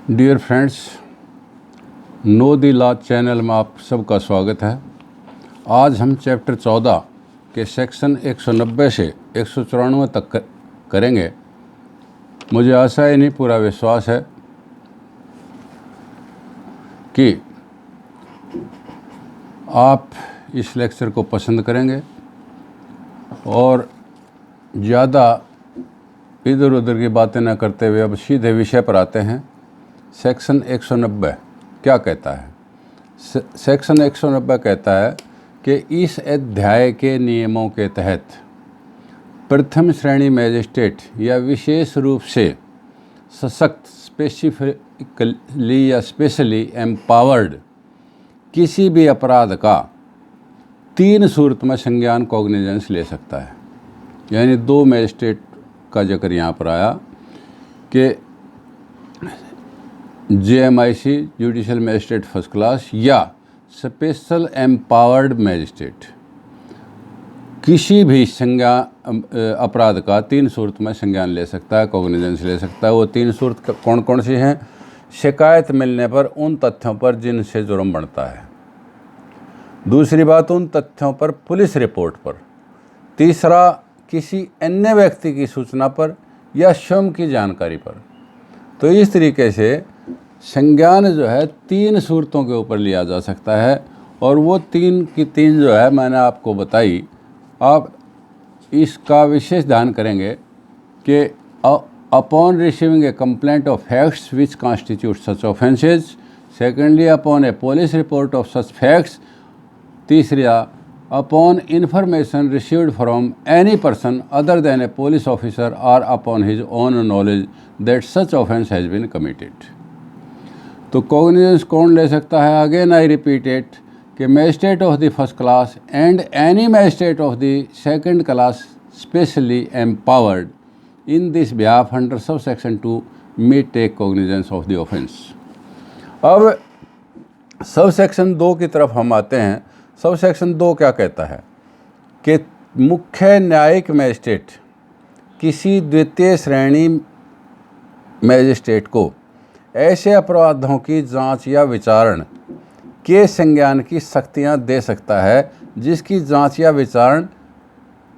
Dear friends, know the law channel में आप सबका स्वागत है। आज हम चैप्टर 14 के सेक्शन 190 से 194 तक करेंगे। मुझे आशा ही नहीं पूरा विश्वास है कि आप इस लेक्चर को पसंद करेंगे और ज़्यादा इधर उधर की बातें न करते हुए अब सीधे विषय पर आते हैं। सेक्शन 190 क्या कहता है? सेक्शन 190 कहता है कि इस अध्याय के नियमों के तहत प्रथम श्रेणी मजिस्ट्रेट या विशेष रूप से सशक्त स्पेसिफिकली या स्पेशली एम्पावर्ड किसी भी अपराध का 3 सूरत में संज्ञान कॉग्निजेंस ले सकता है। यानी 2 मजिस्ट्रेट का जिक्र यहाँ पर आया कि JMIC judicial magistrate first class या स्पेशल एम्पावर्ड मजिस्ट्रेट किसी भी अपराध का 3 सूरत में संज्ञान ले सकता है, कॉग्निजेंस ले सकता है। वो 3 सूरत कौन कौन सी हैं? शिकायत मिलने पर उन तथ्यों पर जिनसे जुर्म बढ़ता है। दूसरी बात, उन तथ्यों पर पुलिस रिपोर्ट पर। तीसरा, किसी अन्य व्यक्ति की सूचना पर या स्वयं की जानकारी पर। तो इस तरीके से संज्ञान जो है 3 सूरतों के ऊपर लिया जा सकता है और वो 3 की 3 जो है मैंने आपको बताई। आप इसका विशेष ध्यान करेंगे कि upon receiving A complaint of facts which constitute such offences, secondly upon A police report of such facts, तीसरा upon information received from any person other than a police officer or upon his own knowledge that such offence has been committed। तो cognizance कौन ले सकता है? Again I repeat it कि magistrate of the first class and any magistrate of the second class specially empowered in this behalf under sub section 2 may take cognizance of the offence. अब sub section 2 की तरफ हम आते हैं। सब section 2 क्या कहता है कि मुख्य न्यायिक मजिस्ट्रेट किसी द्वितीय श्रेणी मजिस्ट्रेट को ऐसे अपराधों की जांच या विचारण के संज्ञान की शक्तियां दे सकता है जिसकी जांच या विचारण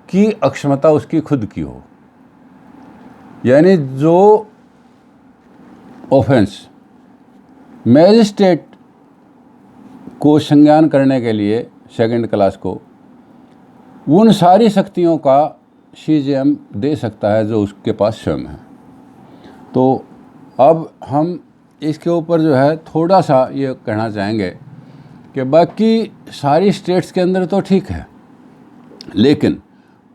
की अक्षमता उसकी खुद की हो। यानी जो ऑफेंस मजिस्ट्रेट को संज्ञान करने के लिए सेकंड क्लास को उन सारी शक्तियों का CJM दे सकता है जो उसके पास स्वयं है। तो अब हम इसके ऊपर जो है थोड़ा सा ये कहना चाहेंगे कि बाकी सारी स्टेट्स के अंदर तो ठीक है, लेकिन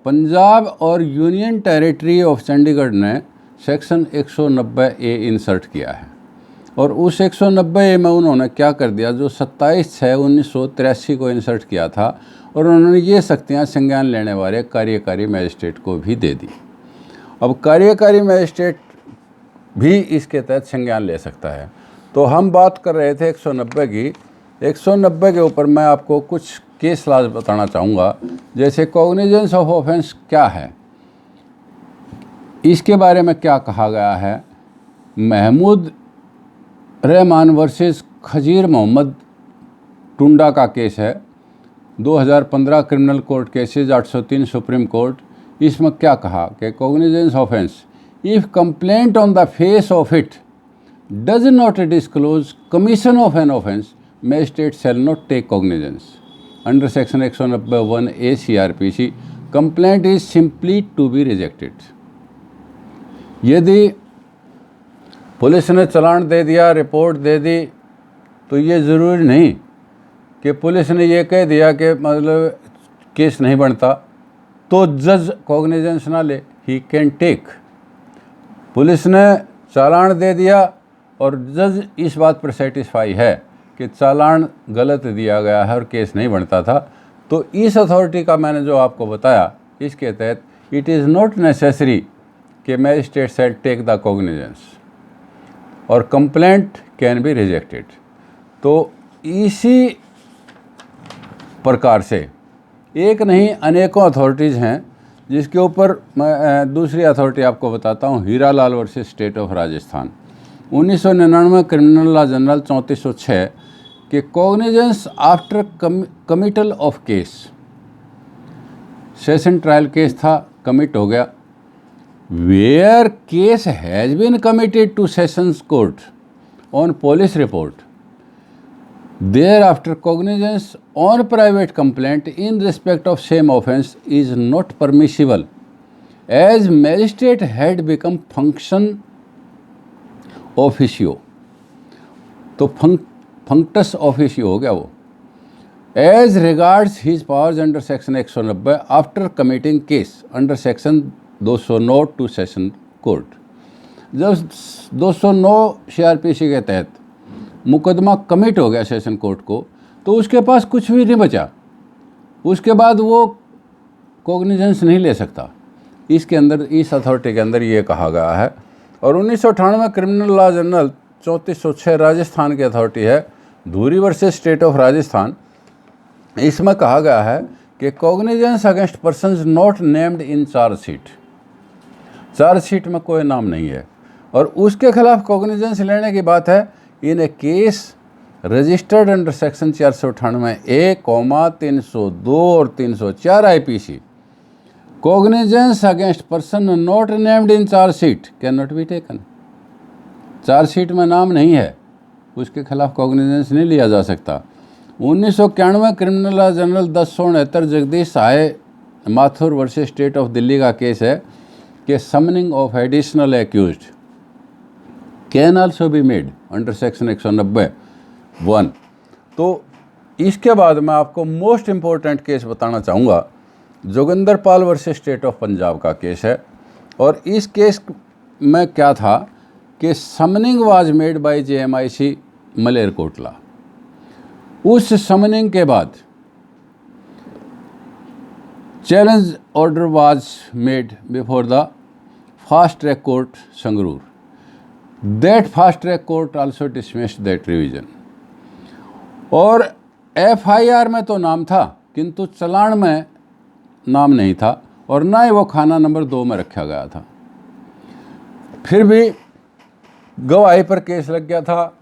पंजाब और यूनियन टेरिटरी ऑफ चंडीगढ़ ने सेक्शन 190A इंसर्ट किया है और उस 190A में उन्होंने क्या कर दिया, जो 27/6/1983 को इंसर्ट किया था और उन्होंने ये शक्तियाँ संज्ञान लेने वाले कार्यकारी मजिस्ट्रेट को भी दे दी। अब कार्यकारी मजिस्ट्रेट भी इसके तहत संज्ञान ले सकता है। तो हम बात कर रहे थे 190 की। 190 के ऊपर मैं आपको कुछ केस लॉज बताना चाहूँगा। जैसे कॉग्निजेंस ऑफ ऑफेंस क्या है, इसके बारे में क्या कहा गया है। महमूद रहमान वर्सेस खजीर मोहम्मद टुंडा का केस है, 2015 criminal court cases 803 supreme court. इसमें क्या कहा कि cognizance offence if complaint on the face of it does not disclose commission of an offence magistrate shall not take cognizance under section 190(1)A CRPC। Complaint is simply to be rejected. यदि police ने चालान दे दिया, report दे दी, तो ये ज़रूरी नहीं कि police ने ये कह दिया कि मतलब केस नहीं बनता तो जज कॉग्निजेंस ना ले। He can take. पुलिस ने चालान दे दिया और जज इस बात पर सेटिस्फाई है कि चालान गलत दिया गया है और केस नहीं बनता था, तो इस अथॉरिटी का मैंने जो आपको बताया, इसके तहत इट इज़ नॉट नेसेसरी कि magistrate shall take the cognizance और कंप्लेंट कैन बी रिजेक्टेड। तो इसी प्रकार से एक नहीं अनेकों अथॉरिटीज़ हैं जिसके ऊपर मैं दूसरी अथॉरिटी आपको बताता हूँ, Hira Lal versus state of Rajasthan. 1999 criminal law journal 3406 कि cognizance after committal of case, session trial case था, कमिट हो गया, where case has been committed to sessions court on police report, thereafter cognizance on private complaint in respect of same offence is not permissible as magistrate had become function officio, तो functus officio हो गया वो, as regards his powers under section 190 after committing case under section 209 to session court. जब 209 CRPC के तहत मुकदमा commit हो गया सेशन कोर्ट को, तो उसके पास कुछ भी नहीं बचा, उसके बाद वो कॉग्निजेंस नहीं ले सकता। इसके अंदर, इस अथॉरिटी के अंदर ये कहा गया है। और 1998 क्रिमिनल लॉ जनरल 3406 राजस्थान की अथॉरिटी है, धूरी वर्सेस स्टेट ऑफ राजस्थान। इसमें कहा गया है कि cognizance against persons not named in chargesheet, chargesheet में कोई नाम नहीं है और उसके खिलाफ कॉग्निजेंस लेने की बात है in a case registered under section 498A, 302 और 304 IPC, cognizance against person not named in chargesheet can not be taken. Chargesheet में नाम नहीं है, उसके खिलाफ कॉग्निजेंस नहीं लिया जा सकता। 1991 criminal law general 1069 Jagdish Sahay Mathur versus state of Delhi का केस है कि summoning of additional accused can also be made under section 190(1). तो इसके बाद मैं आपको मोस्ट इम्पोर्टेंट केस बताना चाहूँगा, जोगिंदर पाल वर्सेस स्टेट ऑफ पंजाब का केस है। और इस केस में क्या था कि summoning was made by JMIC Malerkotla. उस समनिंग के बाद challenge order was made before the fast track court Sangrur. That fast track court also dismissed that revision. और FIR में तो नाम था किंतु चलान में नाम नहीं था और ना ही वो खाना नंबर 2 में रखा गया था। फिर भी गवाही पर केस लग गया था,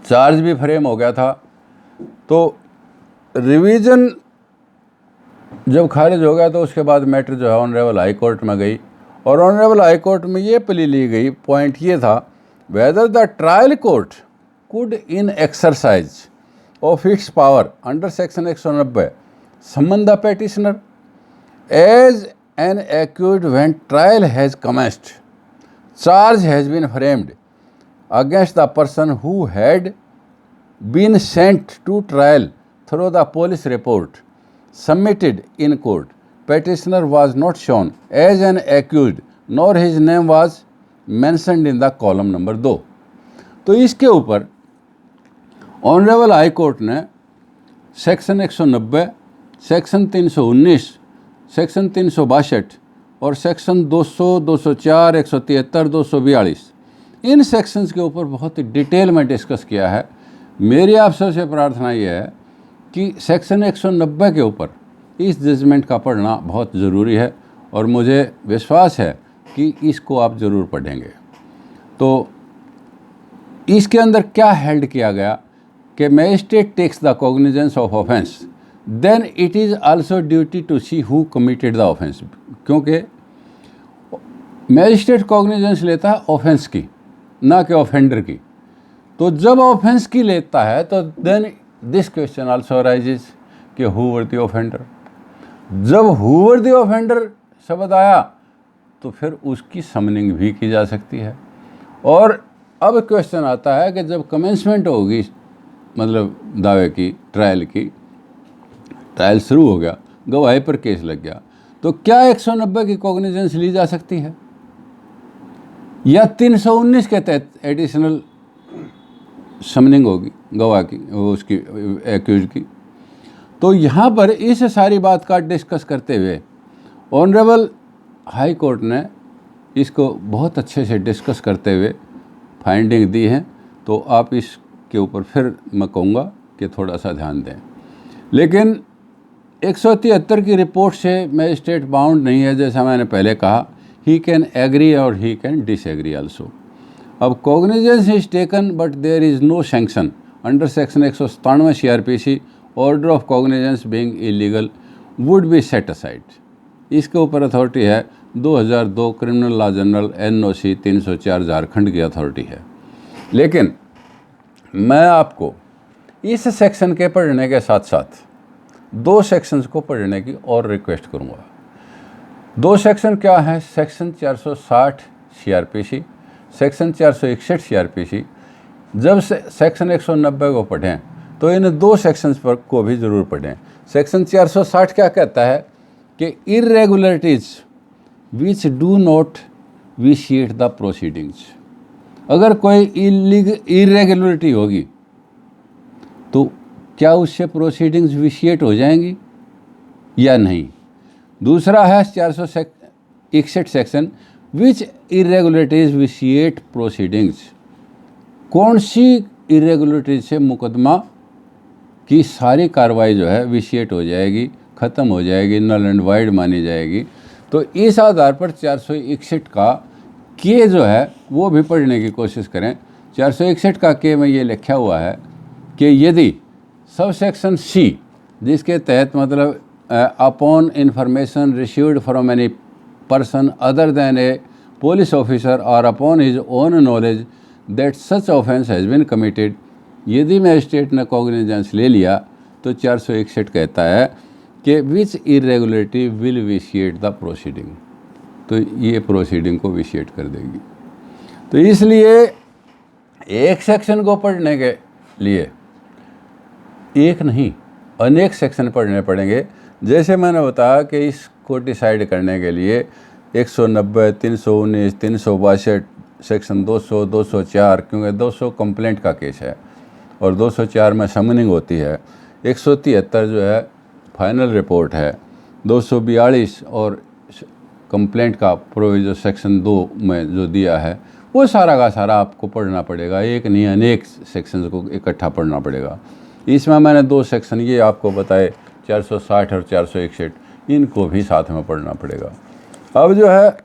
चार्ज भी फ्रेम हो गया था। तो रिवीजन जब खारिज हो गया तो उसके बाद मैटर जो है ऑनरेबल हाई कोर्ट में गई और ऑनरेबल हाई कोर्ट में ये प्ली ली गई, पॉइंट ये था, whether the trial court could in exercise of its power under section 190 summon the petitioner as an accused when trial has commenced, charge has been framed against the person who had been sent to trial through the police report submitted in court. Petitioner was not shown as an accused nor his name was mentioned in the column number 2। तो इसके ऊपर honourable high court ने section 190, section 319, section 362 और section 200, 204, 173, 242 इन sections के ऊपर बहुत ही detail में discuss किया है। मेरी आप सबसे प्रार्थना ये है कि सेक्शन 190 के ऊपर इस जजमेंट का पढ़ना बहुत ज़रूरी है और मुझे विश्वास है कि इसको आप ज़रूर पढ़ेंगे। तो इसके अंदर क्या हेल्ड किया गया कि magistrate takes the cognizance of offence, then it is also duty to see who committed the offence, क्योंकि मैजिस्ट्रेट कॉग्निजेंस लेता है ऑफेंस की, ना कि ऑफेंडर की। तो जब ऑफेंस की लेता है तो then this question also arises कि हु वर द ऑफेंडर। जब हु वर द ऑफेंडर शब्द आया तो फिर उसकी समनिंग भी की जा सकती है। और अब क्वेश्चन आता है कि जब कमेंसमेंट होगी, मतलब दावे की, ट्रायल की, ट्रायल शुरू हो गया, गवाही पर केस लग गया, तो क्या 190 की कॉग्निजेंस ली जा सकती है या 319 के तहत एडिशनल समनिंग होगी गवाह की, उसकी एक्यूज की। तो यहाँ पर इस सारी बात का डिस्कस करते हुए ऑनरेबल हाई कोर्ट ने इसको बहुत अच्छे से डिस्कस करते हुए फाइंडिंग दी है। तो आप इसके ऊपर फिर मैं कहूँगा कि थोड़ा सा ध्यान दें। लेकिन 173 की रिपोर्ट से मैजिस्ट्रेट बाउंड नहीं है, जैसा मैंने पहले कहा, ही कैन एग्री और ही कैन डिसएग्री आल्सो। अब cognizance is taken but there is no sanction under section 197 CRPC, order of cognizance being illegal would be set aside. इसके ऊपर अथॉरिटी है 2002 criminal law general NOC 304 Jharkhand की authority है। लेकिन मैं आपको इस सेक्शन के पढ़ने के साथ साथ 2 सेक्शंस को पढ़ने की और रिक्वेस्ट करूंगा। 2 सेक्शन क्या है? Section 460 CRPC, section 461 CRPC। जब सेक्शन 190 को पढ़ें तो इन 2 सेक्शंस पर को भी ज़रूर पढ़ें। सेक्शन 460 क्या कहता है कि irregularities which do not vitiate the proceedings. अगर कोई इरेगुलरिटी होगी तो क्या उससे प्रोसीडिंग्स विशिएट हो जाएंगी या नहीं। दूसरा है 461 section which irregularities vitiate proceedings. कौन सी इरेगुलरिटीज से मुकदमा की सारी कार्रवाई जो है विशिएट हो जाएगी, ख़त्म हो जाएगी, नल एंड वाइड मानी जाएगी। तो इस आधार पर 461 का के जो है वो भी पढ़ने की कोशिश करें। 461 का के में ये लिखा हुआ है कि यदि सब सेक्शन C, जिसके तहत मतलब upon information received from any person other than a police officer और upon his own knowledge that such offence has been committed, यदि मैजिस्ट्रेट ने कॉग्निजेंस ले लिया तो 461 कहता है कि which irregularity will vitiate the proceeding, तो ये प्रोसीडिंग को विशिएट कर देगी। तो इसलिए एक सेक्शन को पढ़ने के लिए एक नहीं अनेक सेक्शन पढ़ने पड़ेंगे। जैसे मैंने बताया कि इसको डिसाइड करने के लिए 190, 319, 362, सेक्शन 200, 204, क्योंकि 200 कंप्लेंट का केस है और 204 में समनिंग होती है, 173 जो है फाइनल रिपोर्ट है, 242 और कंप्लेंट का प्रोविजन सेक्शन 2 में जो दिया है वो सारा का सारा आपको पढ़ना पड़ेगा। एक नहीं अनेक सेक्शंस को इकट्ठा पढ़ना पड़ेगा। इसमें मैंने 2 सेक्शन ये आपको बताए 460 और 461, इनको भी साथ में पढ़ना पड़ेगा। अब जो है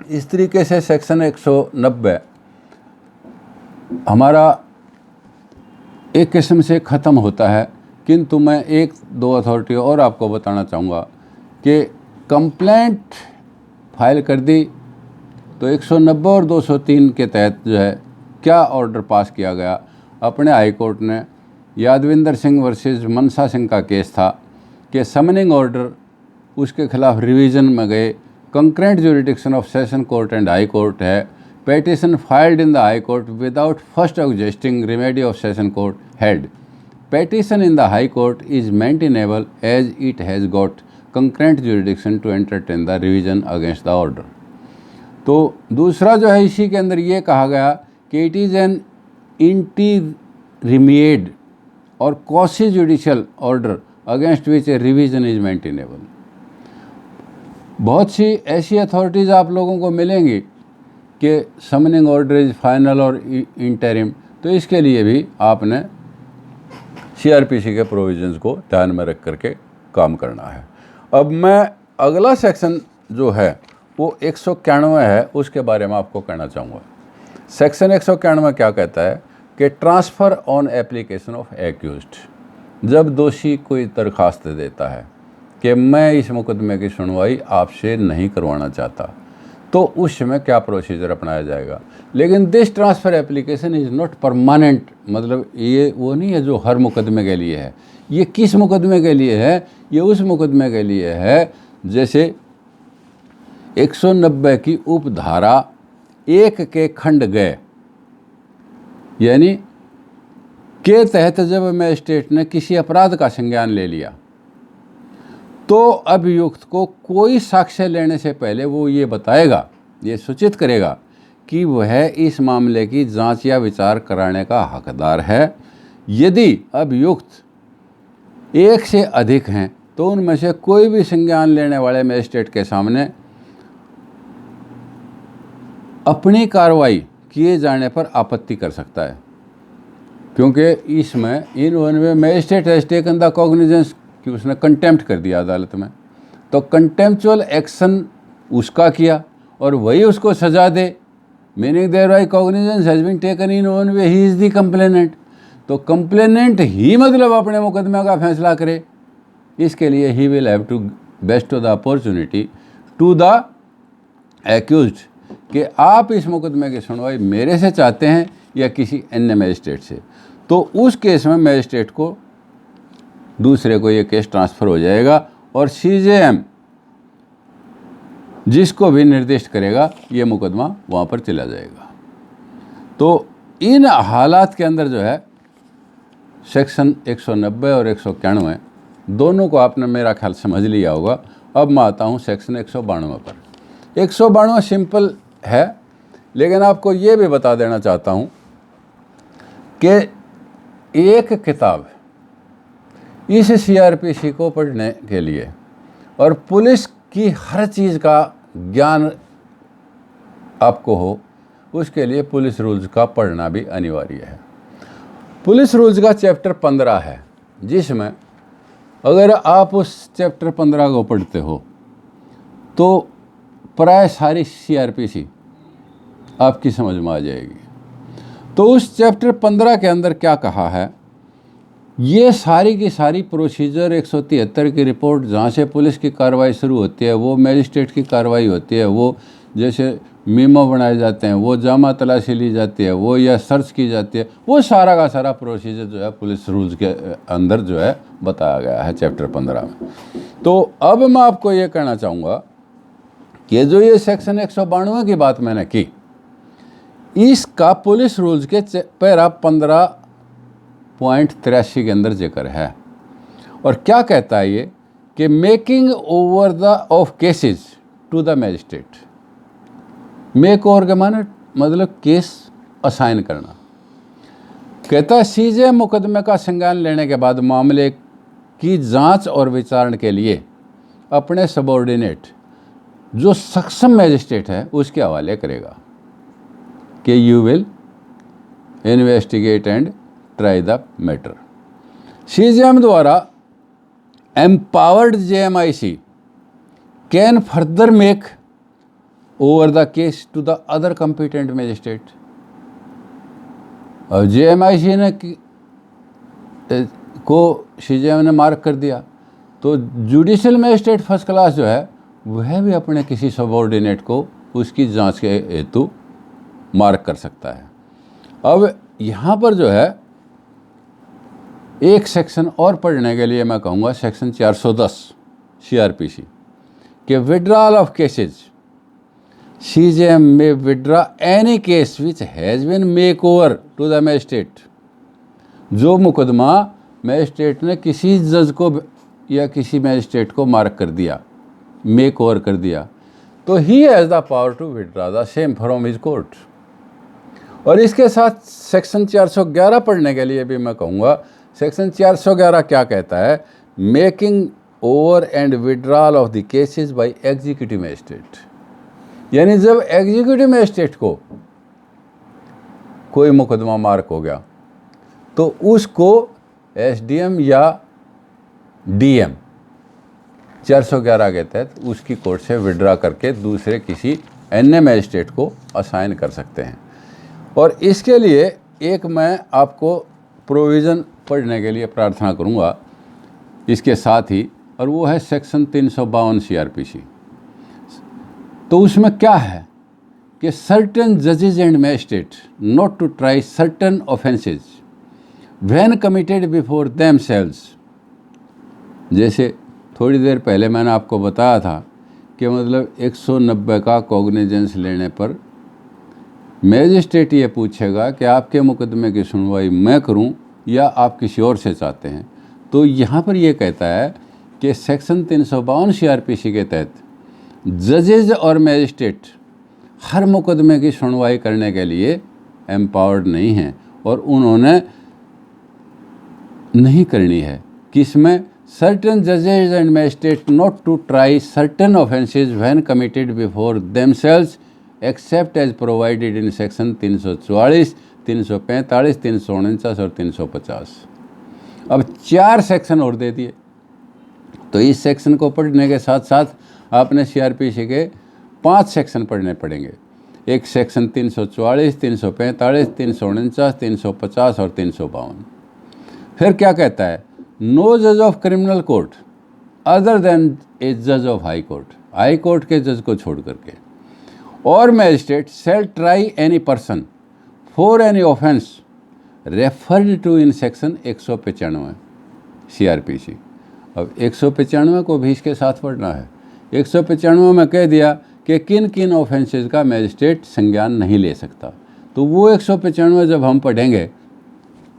इस तरीके से सेक्शन 190 हमारा एक किस्म से ख़त्म होता है। किंतु मैं 1-2 अथॉरिटी और आपको बताना चाहूँगा कि कंप्लेंट फाइल कर दी तो 190 और 203 के तहत जो है क्या ऑर्डर पास किया गया अपने हाई कोर्ट ने। यादविंदर सिंह वर्सेस मनसा सिंह का केस था कि समनिंग ऑर्डर उसके खिलाफ रिवीजन में गए, concurrent jurisdiction of session court and high court है, petition filed in the high court without first existing remedy of session court had, petition in the high court is maintainable as it has got concurrent jurisdiction to entertain the revision against the order. तो दूसरा जो है इसी के अंदर ये कहा गया कि इट इज़ एन इंटीरिमेड और quasi judicial order against which A revision is maintainable. बहुत सी ऐसी अथॉरिटीज़ आप लोगों को मिलेंगी कि समनिंग ऑर्डर इज फाइनल और इंटरिम, तो इसके लिए भी आपने CRPC के प्रोविजंस को ध्यान में रख करके काम करना है। अब मैं अगला सेक्शन जो है वो 191 है, उसके बारे में आपको कहना चाहूँगा। सेक्शन 191 क्या कहता है कि transfer on application of accused. जब दोषी कोई दरखास्त देता है कि मैं इस मुकदमे की सुनवाई आपसे नहीं करवाना चाहता, तो उस समय क्या प्रोसीजर अपनाया जाएगा। लेकिन this transfer application is not permanent, मतलब ये वो नहीं है जो हर मुकदमे के लिए है। ये किस मुकदमे के लिए है? ये उस मुकदमे के लिए है जैसे 190 की उपधारा 1 के खंड गए, यानी के तहत जब मैजिस्ट्रेट ने किसी अपराध का संज्ञान ले लिया तो अभियुक्त को कोई साक्ष्य लेने से पहले वो ये बताएगा, ये सूचित करेगा कि वह इस मामले की जांच या विचार कराने का हकदार है। यदि अभियुक्त 1 से अधिक हैं तो उनमें से कोई भी संज्ञान लेने वाले मैजिस्ट्रेट के सामने अपनी कार्रवाई किए जाने पर आपत्ति कर सकता है, क्योंकि इसमें in magistrate has taken the cognizance कि उसने कंटेम्प्ट कर दिया अदालत में, तो कंटेम्पचुअल एक्शन उसका किया और वही उसको सज़ा दे meaning thereby cognizance has been taken in own way, he is the complainant. तो कंप्लेनेंट ही मतलब अपने मुकदमे का फैसला करे, इसके लिए he will have to best the opportunity to the accused कि आप इस मुकदमे की सुनवाई मेरे से चाहते हैं या किसी अन्य मजिस्ट्रेट से। तो उस केस में मजिस्ट्रेट को दूसरे को ये केस ट्रांसफ़र हो जाएगा और CJM जिसको भी निर्दिष्ट करेगा ये मुकदमा वहाँ पर चला जाएगा। तो इन हालात के अंदर जो है सेक्शन 190 और 191 दोनों को आपने मेरा ख्याल समझ लिया होगा। अब मैं आता हूँ सेक्शन 192 पर। 192 सिंपल है, लेकिन आपको ये भी बता देना चाहता हूँ कि एक किताब इस CRPC को पढ़ने के लिए और पुलिस की हर चीज़ का ज्ञान आपको हो, उसके लिए पुलिस रूल्स का पढ़ना भी अनिवार्य है। पुलिस रूल्स का चैप्टर 15 है, जिसमें अगर आप उस चैप्टर 15 को पढ़ते हो तो प्राय सारी CRPC आपकी समझ में आ जाएगी। तो उस चैप्टर 15 के अंदर क्या कहा है, ये सारी की सारी प्रोसीजर 173 की रिपोर्ट जहाँ से पुलिस की कार्रवाई शुरू होती है, वो मजिस्ट्रेट की कार्रवाई होती है, वो जैसे मीमो बनाए जाते हैं, वो जामा तलाशी ली जाती है, वो या सर्च की जाती है, वो सारा का सारा प्रोसीजर जो है पुलिस रूल्स के अंदर जो है बताया गया है चैप्टर 15 में। तो अब मैं आपको ये कहना चाहूँगा कि जो ये सेक्शन 192 की बात मैंने की, इसका पुलिस रूल्स के पैरा 15.83 के अंदर जिक्र है। और क्या कहता है ये कि making over the of cases to the magistrate. Make over के माने मतलब केस असाइन करना। कहता है CJM मुकदमे का संज्ञान लेने के बाद मामले की जांच और विचारण के लिए अपने सबॉर्डिनेट जो सक्षम मजिस्ट्रेट है उसके हवाले करेगा कि you will investigate and try the matter. CJM द्वारा empowered JMIC can further make over the case to the other competent magistrate. और JMIC ने को CJM ने मार्क कर दिया, तो जुडिशल मजिस्ट्रेट फर्स्ट क्लास जो है वह भी अपने किसी सबॉर्डिनेट को उसकी जांच के हेतु मार्क कर सकता है। अब यहाँ पर जो है एक सेक्शन और पढ़ने के लिए मैं कहूँगा सेक्शन 410 CRPC के विड्रॉल ऑफ केसेज। CJM में withdraw any case which has been make over to the magistrate. जो मुकदमा मजिस्ट्रेट ने किसी जज को या किसी मजिस्ट्रेट को मार्क कर दिया, मेक ओवर कर दिया, तो he has the power to withdraw the same from his court. और इसके साथ सेक्शन 411 पढ़ने के लिए भी मैं कहूँगा, सेक्शन 411 क्या कहता है, making over and withdrawal of the cases bye executive magistrate. यानी जब एग्जीक्यूटिव मजिस्ट्रेट को कोई मुकदमा मार्क हो गया तो उसको SDM या DM 411 के तहत उसकी कोर्ट से विड्रॉ करके दूसरे किसी अन्य मजिस्ट्रेट को असाइन कर सकते हैं। और इसके लिए एक मैं आपको प्रोविज़न पढ़ने के लिए प्रार्थना करूंगा इसके साथ ही, और वो है सेक्शन 352 CRPC। तो उसमें क्या है कि सर्टेन जजेज and magistrate not to try certain offences when committed before themselves. जैसे थोड़ी देर पहले मैंने आपको बताया था कि मतलब 190 का कॉग्निजेंस लेने पर मैजिस्ट्रेट ये पूछेगा कि आपके मुकदमे की सुनवाई मैं करूं या आप किसी और से चाहते हैं। तो यहाँ पर ये कहता है कि सेक्शन 352 CRPC के तहत जजेज और मैजिस्ट्रेट हर मुकदमे की सुनवाई करने के लिए एम्पावर्ड नहीं हैं और उन्होंने नहीं करनी है। किसमें? सर्टेन जजेज and magistrate not to try certain offences when committed before themselves except as provided in section 344, 345, 349 और 350। अब 4 सेक्शन और दे दिए। तो इस सेक्शन को पढ़ने के साथ साथ आपने CRPC के 5 सेक्शन पढ़ने पड़ेंगे। एक सेक्शन 344, 345, 349, 350 और 352। फिर क्या कहता है, नो जज of criminal court other than ए जज of high court, high court के जज को छोड़ करके, और magistrate shell try any person for any offence referred to in section 195 CRPC। अब 195 को भी इसके साथ पढ़ना है। 195 में कह दिया कि किन किन ऑफेंसेस का मैजिस्ट्रेट संज्ञान नहीं ले सकता। तो वो 195 जब हम पढ़ेंगे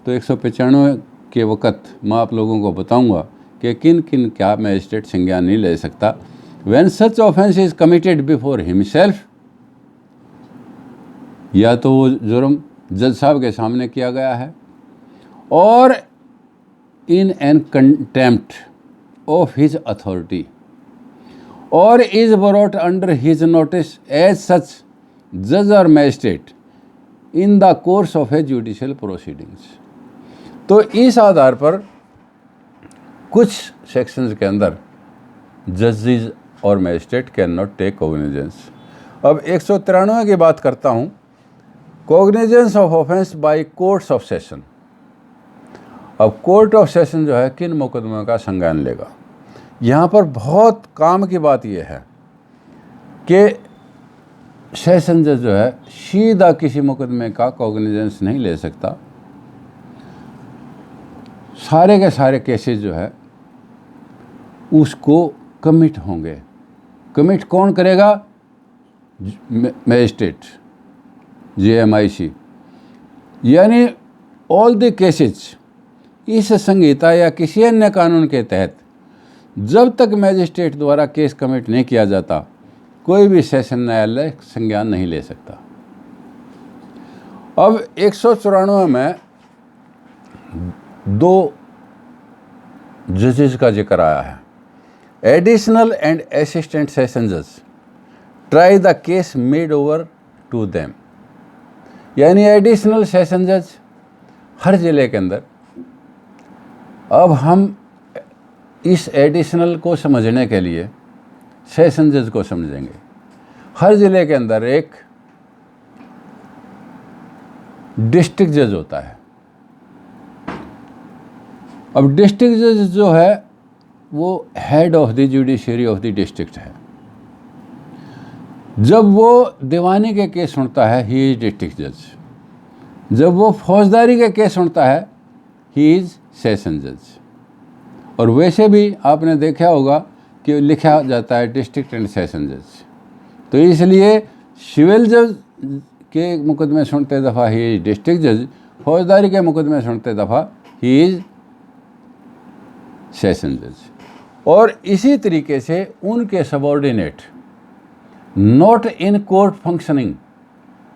तो 195 के वक़्त मैं आप लोगों को बताऊंगा कि किन किन क्या मैजिस्ट्रेट संज्ञान नहीं ले सकता। When such offence is committed before himself, या तो वो जुर्म जज साहब के सामने किया गया है, और in an contempt of his authority, और is brought under his notice as such जज और magistrate in the course of a judicial proceedings. तो इस आधार पर कुछ सेक्शंस के अंदर जजेस और magistrate can not take cognizance. अब 193 की बात करता हूँ, cognizance of offence by courts of session. अब कोर्ट ऑफ सेशन जो है किन मुकदमों का संज्ञान लेगा। यहाँ पर बहुत काम की बात यह है कि सेशन जज जो है सीधा किसी मुकदमे का कॉग्निजेंस नहीं ले सकता। सारे के सारे केसेस जो है उसको कमिट होंगे। कमिट कौन करेगा? Magistrate, JMIC। यानी ऑल द केसेस इस संहिता या किसी अन्य कानून के तहत जब तक मैजिस्ट्रेट द्वारा केस कमिट नहीं किया जाता, कोई भी सेशन न्यायालय संज्ञान नहीं ले सकता। अब 194 में 2 जजेस का जिक्र आया है। एडिशनल एंड असिस्टेंट सेशन जज try the case made over to them. यानी एडिशनल सेशन जज हर ज़िले के अंदर, अब हम इस एडिशनल को समझने के लिए सेशन जज को समझेंगे। हर ज़िले के अंदर एक डिस्ट्रिक्ट जज होता है। अब डिस्ट्रिक्ट जज जो है वो head of the judiciary of the district है। जब वो दीवानी के केस सुनता है, ही इज डिस्ट्रिक्ट जज। जब वो फौजदारी के केस सुनता है, ही इज सेशन जज। और वैसे भी आपने देखा होगा कि लिखा जाता है डिस्ट्रिक्ट एंड सेशन जज। तो इसलिए सिविल जज के मुकदमे सुनते दफ़ा ही इज डिस्ट्रिक्ट जज, फौजदारी के मुकदमे सुनते दफ़ा ही इज सेशन जज। और इसी तरीके से उनके subordinate not in court functioning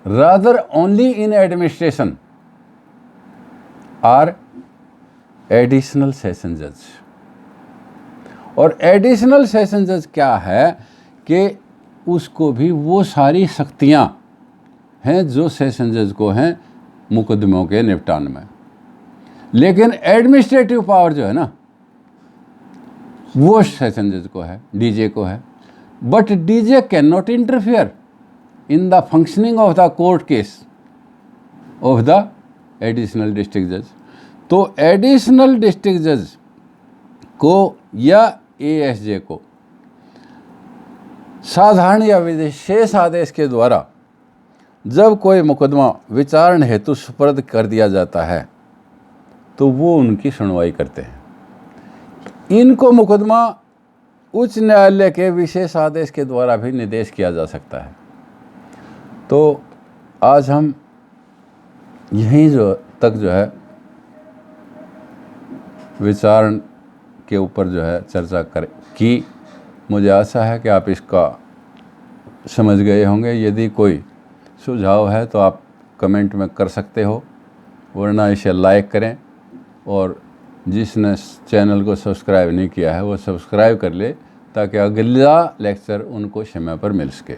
rather only in administration are additional session जज। और एडिशनल सेशन जज क्या है कि उसको भी वो सारी शक्तियां हैं जो सेशन जज को हैं मुकदमों के निपटान में। लेकिन एडमिनिस्ट्रेटिव पावर जो है ना, वो सेशन जज को है, डीजे को है। But DJ can not interfere in the functioning of the court case of the additional district जज। तो एडिशनल डिस्ट्रिक्ट जज को या ASJ को साधारण या विशेष आदेश के द्वारा जब कोई मुकदमा विचारण हेतु सुपर्द कर दिया जाता है तो वो उनकी सुनवाई करते हैं। इनको मुकदमा उच्च न्यायालय के विशेष आदेश के द्वारा भी निर्देश किया जा सकता है। तो आज हम यहीं तक जो है विचारण के ऊपर जो है चर्चा की। मुझे आशा है कि आप इसका समझ गए होंगे। यदि कोई सुझाव है तो आप कमेंट में कर सकते हो, वरना इसे लाइक करें, और जिसने चैनल को सब्सक्राइब नहीं किया है वो सब्सक्राइब कर ले ताकि अगला लेक्चर उनको समय पर मिल सके।